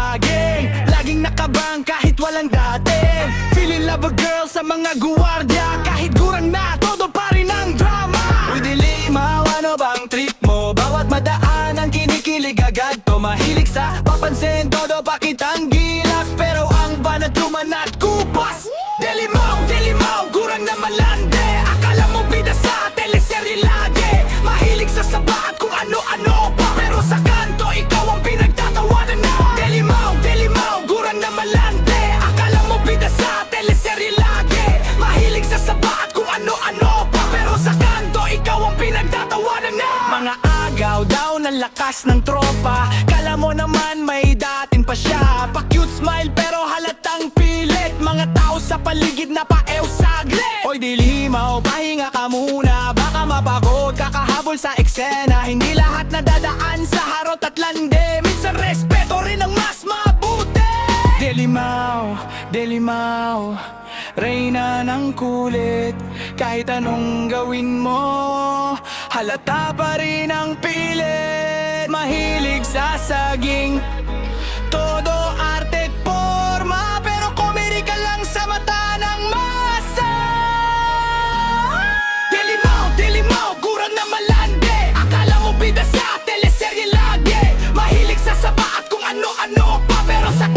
saging, laging nakabang kahit walang dating. Feeling love a girl sa mga guwardia, kahit gurang na, todo pa rin ang drama. Uy Dilimaw, ano bang trip mo? Bawat madaanan kinikilig agad to. Mahilig sa papansin, todo pa kitang gilas, pero ang banat lumanat kupas. Dilimaw, Dilimaw, gurang na malande, akala mo bida sa teleserye lagi. Mahilig sa saba at kung ano-ano pa, pero sa kanto ikaw ang pinagtatawanan na. Dilimaw, Dilimaw, gurang na malande, akala mo bida sa teleserye lagi. Mahilig sa saba at kung ano-ano pa, pero sa kanto ikaw ang pinagtatawanan na. Mga agaw daw ng lakas ng tropa, kala mo naman may datin pa siya. Pa-cute smile pero halatang pilit, mga tao sa paligid na paew saglit. Oy Dilimaw, pahinga ka muna, baka mapagod kakahabol sa eksena. Hindi lahat nadadaan sa harot at lande, minsan respeto rin ang mas mabuti. Dilimaw, Dilimaw, reyna ng kulit, kahit anong gawin mo, halata pa rin ang pilit. Mahilig sa saging, todo arte at forma, pero komedi ka lang sa mata ng masa. Dilimaw, Dilimaw, gurang na malande, akala mo bida sa teleserye lagi. Mahilig sa saba at kung ano-ano pa, pero sa